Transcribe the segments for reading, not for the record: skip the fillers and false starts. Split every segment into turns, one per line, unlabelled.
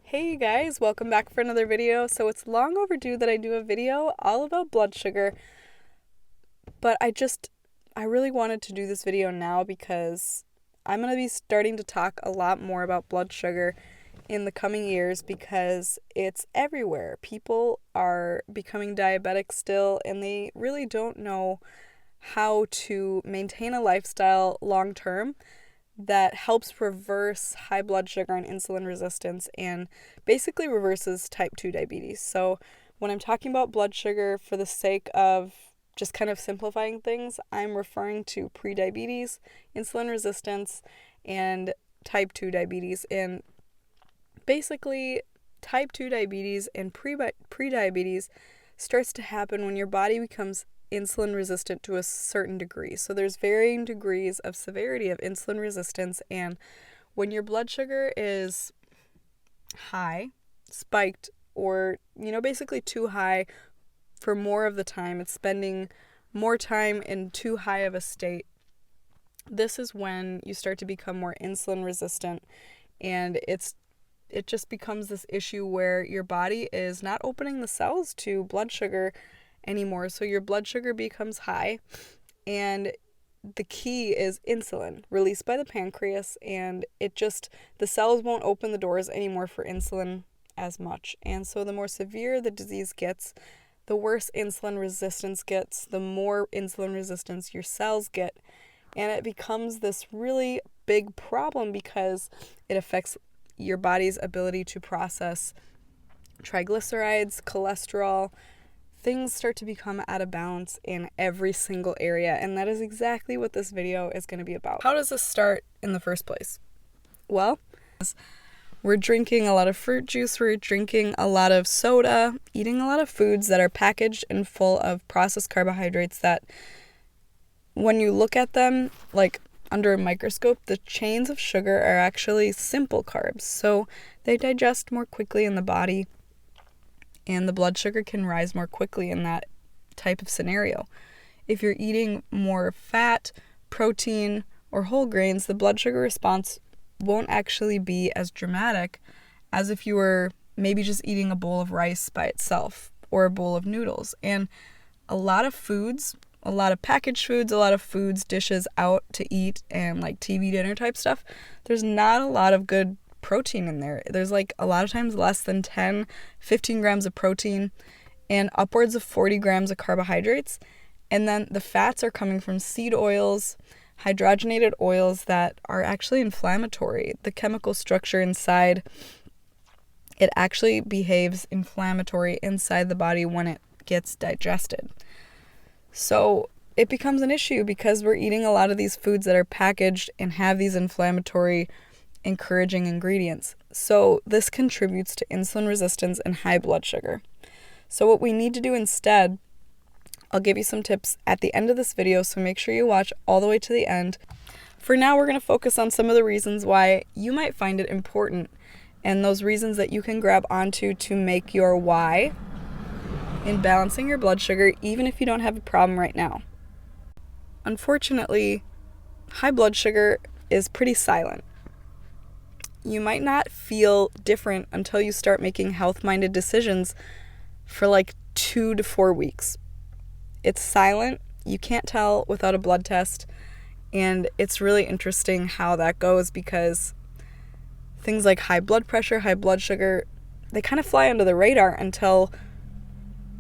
Hey guys, welcome back for another video. So it's long overdue that I do a video all about blood sugar, but I really wanted to do this video now because I'm going to be starting to talk a lot more about blood sugar in the coming years because it's everywhere. People are becoming diabetic still, and they really don't know how to maintain a lifestyle long term that helps reverse high blood sugar and insulin resistance and basically reverses type 2 diabetes. So when I'm talking about blood sugar, for the sake of just kind of simplifying things, I'm referring to prediabetes, insulin resistance, and type 2 diabetes. And basically, type 2 diabetes and prediabetes starts to happen when your body becomes insulin resistant to a certain degree. So there's varying degrees of severity of insulin resistance, and when your blood sugar is high, spiked, or basically too high for more of the time, it's spending more time in too high of a state, this is when you start to become more insulin resistant, and it just becomes this issue where your body is not opening the cells to blood sugar anymore. So your blood sugar becomes high, and the key is insulin released by the pancreas, and the cells won't open the doors anymore for insulin as much. And so the more severe the disease gets, the worse insulin resistance gets, the more insulin resistance your cells get. And it becomes this really big problem because it affects your body's ability to process triglycerides, cholesterol. Things start to become out of balance in every single area, and that is exactly what this video is going to be about. How does this start in the first place? Well, we're drinking a lot of fruit juice, we're drinking a lot of soda, eating a lot of foods that are packaged and full of processed carbohydrates that, when you look at them, like under a microscope, the chains of sugar are actually simple carbs, so they digest more quickly in the body, and the blood sugar can rise more quickly in that type of scenario. If you're eating more fat, protein, or whole grains, the blood sugar response won't actually be as dramatic as if you were maybe just eating a bowl of rice by itself or a bowl of noodles. And a lot of foods, a lot of packaged foods, a lot of foods, dishes out to eat and like TV dinner type stuff, there's not a lot of good protein in there. There's like a lot of times less than 15 grams of protein and upwards of 40 grams of carbohydrates. And then the fats are coming from seed oils, hydrogenated oils that are actually inflammatory. The chemical structure inside, it actually behaves inflammatory inside the body when it gets digested. So it becomes an issue because we're eating a lot of these foods that are packaged and have these inflammatory encouraging ingredients. So this contributes to insulin resistance and high blood sugar. So what we need to do instead, I'll give you some tips at the end of this video, so make sure you watch all the way to the end. For now, we're going to focus on some of the reasons why you might find it important, and those reasons that you can grab onto to make your why in balancing your blood sugar, even if you don't have a problem right now. Unfortunately, high blood sugar is pretty silent. You might not feel different until you start making health-minded decisions for like 2 to 4 weeks. It's silent. You can't tell without a blood test. And it's really interesting how that goes because things like high blood pressure, high blood sugar, they kind of fly under the radar until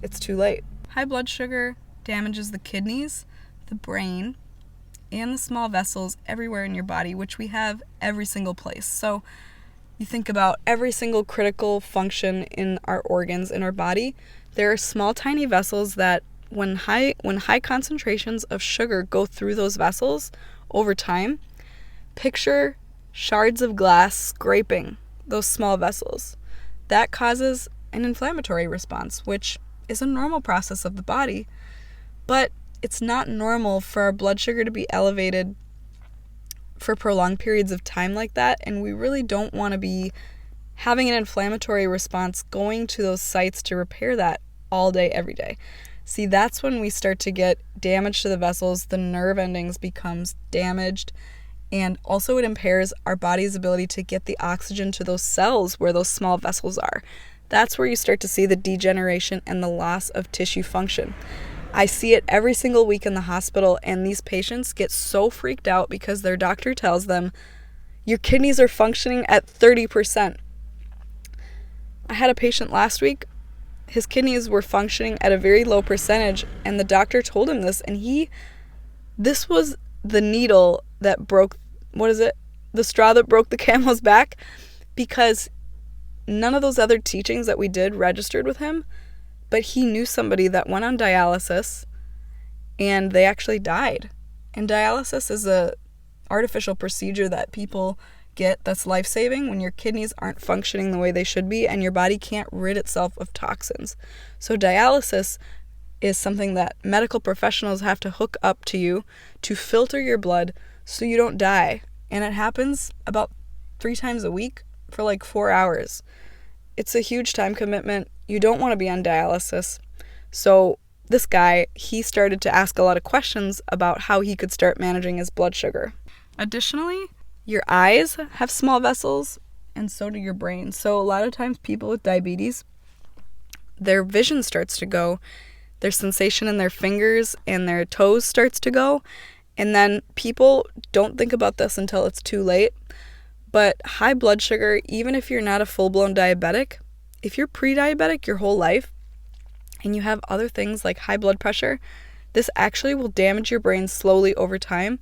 it's too late. High blood sugar damages the kidneys, the brain, and the small vessels everywhere in your body, which we have every single place. So you think about every single critical function in our organs in our body. There are small, tiny vessels that when high concentrations of sugar go through those vessels over time, picture shards of glass scraping those small vessels. That causes an inflammatory response, which is a normal process of the body, but it's not normal for our blood sugar to be elevated for prolonged periods of time like that, and we really don't want to be having an inflammatory response going to those sites to repair that all day, every day. See, that's when we start to get damage to the vessels, the nerve endings becomes damaged, And also it impairs our body's ability to get the oxygen to those cells where those small vessels are. That's where you start to see the degeneration and the loss of tissue function. I see it every single week in the hospital, and these patients get so freaked out because their doctor tells them, your kidneys are functioning at 30%. I had a patient last week, his kidneys were functioning at a very low percentage, and the doctor told him this, and this was the needle that broke, the straw that broke the camel's back, because none of those other teachings that we did registered with him, but he knew somebody that went on dialysis and they actually died. And dialysis is a artificial procedure that people get that's life-saving when your kidneys aren't functioning the way they should be and your body can't rid itself of toxins. So dialysis is something that medical professionals have to hook up to you to filter your blood so you don't die. And it happens about 3 times a week for like 4 hours. It's a huge time commitment. You don't want to be on dialysis. So this guy, he started to ask a lot of questions about how he could start managing his blood sugar. Additionally, your eyes have small vessels, and so do your brain. So a lot of times people with diabetes, their vision starts to go, their sensation in their fingers and their toes starts to go, and then people don't think about this until it's too late. But high blood sugar, even if you're not a full-blown diabetic, if you're pre-diabetic your whole life and you have other things like high blood pressure, this actually will damage your brain slowly over time.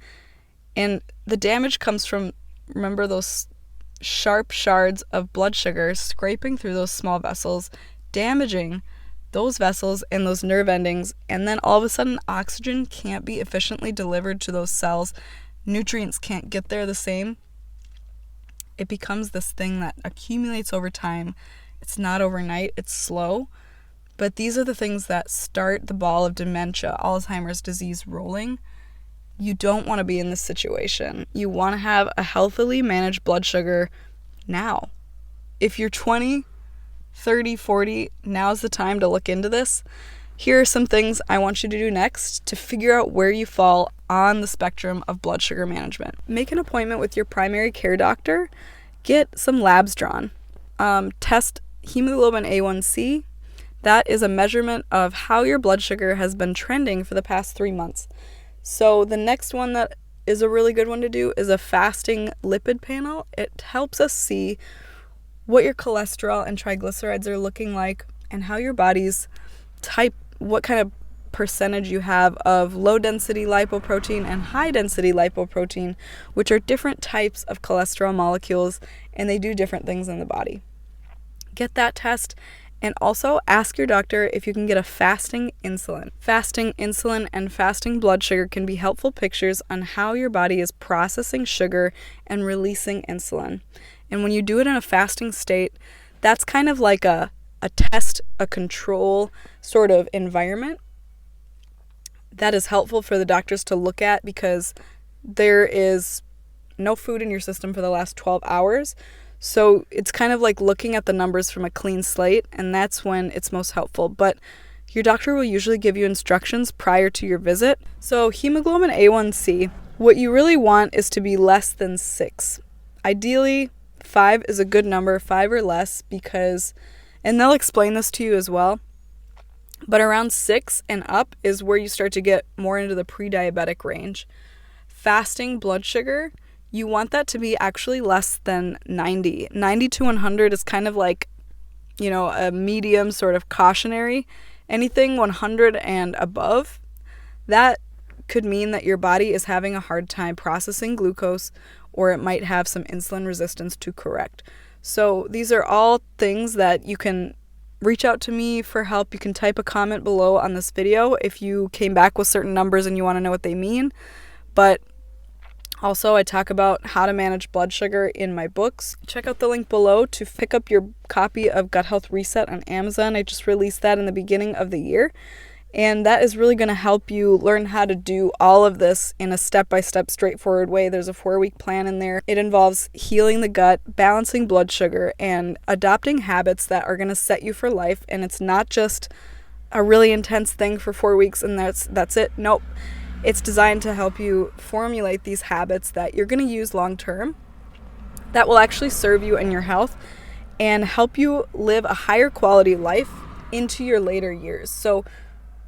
And the damage comes from, remember, those sharp shards of blood sugar scraping through those small vessels, damaging those vessels and those nerve endings, and then all of a sudden oxygen can't be efficiently delivered to those cells. Nutrients can't get there the same. It becomes this thing that accumulates over time. It's not overnight, it's slow. But these are the things that start the ball of dementia, Alzheimer's disease rolling. You don't want to be in this situation. You want to have a healthily managed blood sugar now. If you're 20, 30, 40, now's the time to look into this. Here are some things I want you to do next to figure out where you fall on the spectrum of blood sugar management. Make an appointment with your primary care doctor. Get some labs drawn. Test hemoglobin A1C. That is a measurement of how your blood sugar has been trending for the past 3 months. So the next one that is a really good one to do is a fasting lipid panel. It helps us see what your cholesterol and triglycerides are looking like and how your body's type, what kind of percentage you have of low density lipoprotein and high density lipoprotein, which are different types of cholesterol molecules, and they do different things in the body. Get that test, and also ask your doctor if you can get a fasting insulin. Fasting insulin and fasting blood sugar can be helpful pictures on how your body is processing sugar and releasing insulin. And when you do it in a fasting state, that's kind of like a test, a control sort of environment that is helpful for the doctors to look at, because there is no food in your system for the last 12 hours. So it's kind of like looking at the numbers from a clean slate, and that's when it's most helpful. But your doctor will usually give you instructions prior to your visit. So hemoglobin A1C, what you really want is to be less than 6. Ideally, 5 is a good number, 5 or less, because, and they'll explain this to you as well, but around 6 and up is where you start to get more into the pre-diabetic range. Fasting blood sugar, you want that to be actually less than 90. 90 to 100 is kind of like, a medium sort of cautionary. Anything 100 and above, that could mean that your body is having a hard time processing glucose, or it might have some insulin resistance to correct. So these are all things that you can reach out to me for help. You can type a comment below on this video if you came back with certain numbers and you want to know what they mean. But also, I talk about how to manage blood sugar in my books. Check out the link below to pick up your copy of Gut Health Reset on Amazon. I just released that in the beginning of the year. And that is really going to help you learn how to do all of this in a step-by-step, straightforward way. There's a 4-week plan in there. It involves healing the gut, balancing blood sugar, and adopting habits that are going to set you for life. And it's not just a really intense thing for 4 weeks and that's it. Nope. It's designed to help you formulate these habits that you're going to use long term, that will actually serve you and your health and help you live a higher quality life into your later years. So,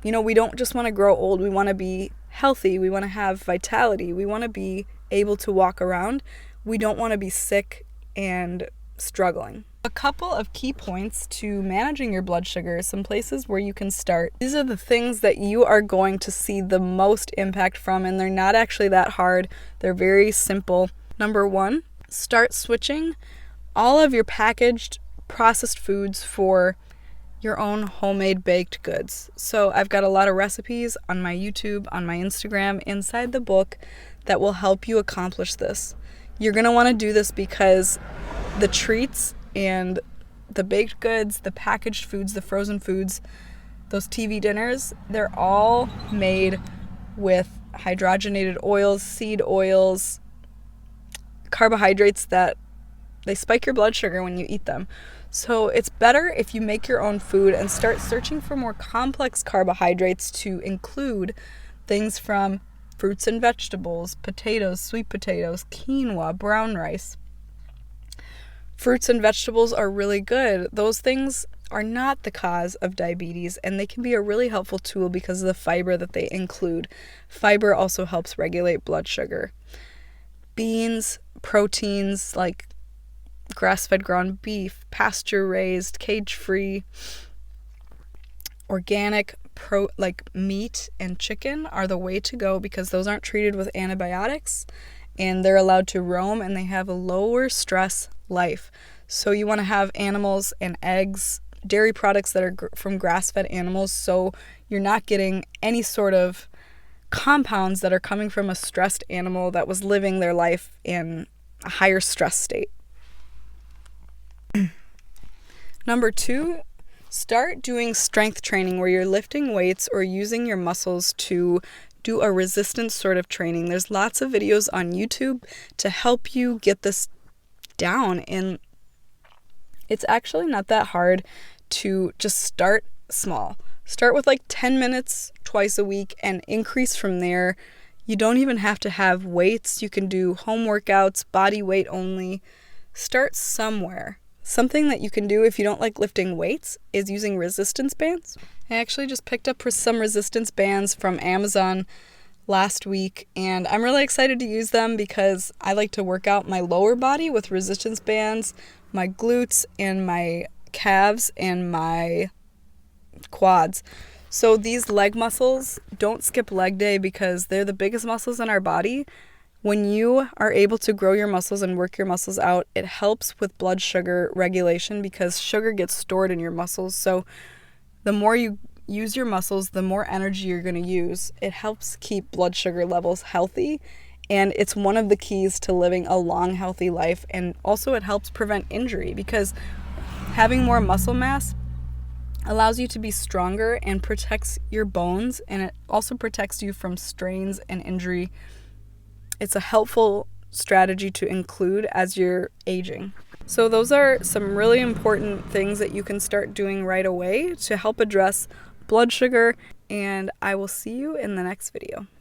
we don't just want to grow old. We want to be healthy. We want to have vitality. We want to be able to walk around. We don't want to be sick and struggling. A couple of key points to managing your blood sugar, some places where you can start. These are the things that you are going to see the most impact from, and they're not actually that hard. They're very simple. Number 1, start switching all of your packaged processed foods for your own homemade baked goods. So I've got a lot of recipes on my YouTube, on my Instagram, inside the book that will help you accomplish this. You're going to want to do this because the treats and the baked goods, the packaged foods, the frozen foods, those TV dinners, they're all made with hydrogenated oils, seed oils, carbohydrates that they spike your blood sugar when you eat them. So it's better if you make your own food and start searching for more complex carbohydrates to include things from fruits and vegetables, potatoes, sweet potatoes, quinoa, brown rice. Fruits and vegetables are really good. Those things are not the cause of diabetes, and they can be a really helpful tool because of the fiber that they include. Fiber also helps regulate blood sugar. Beans, proteins like grass-fed ground beef, pasture-raised, cage-free, organic like meat and chicken are the way to go because those aren't treated with antibiotics and they're allowed to roam and they have a lower stress life. So you want to have animals and eggs, dairy products that are from grass-fed animals, so you're not getting any sort of compounds that are coming from a stressed animal that was living their life in a higher stress state. Number 2, start doing strength training where you're lifting weights or using your muscles to do a resistance sort of training. There's lots of videos on YouTube to help you get this down, and it's actually not that hard to just start small. Start with like 10 minutes twice a week and increase from there. You don't even have to have weights. You can do home workouts, body weight only. Start somewhere. Something that you can do if you don't like lifting weights is using resistance bands. I actually just picked up some resistance bands from Amazon last week, and I'm really excited to use them because I like to work out my lower body with resistance bands, my glutes and my calves and my quads. So these leg muscles, don't skip leg day because they're the biggest muscles in our body. When you are able to grow your muscles and work your muscles out, it helps with blood sugar regulation because sugar gets stored in your muscles. So the more you use your muscles, the more energy you're going to use. It helps keep blood sugar levels healthy, and it's one of the keys to living a long, healthy life. And also it helps prevent injury because having more muscle mass allows you to be stronger and protects your bones, and it also protects you from strains and injury. It's a helpful strategy to include as you're aging. So those are some really important things that you can start doing right away to help address blood sugar, and I will see you in the next video.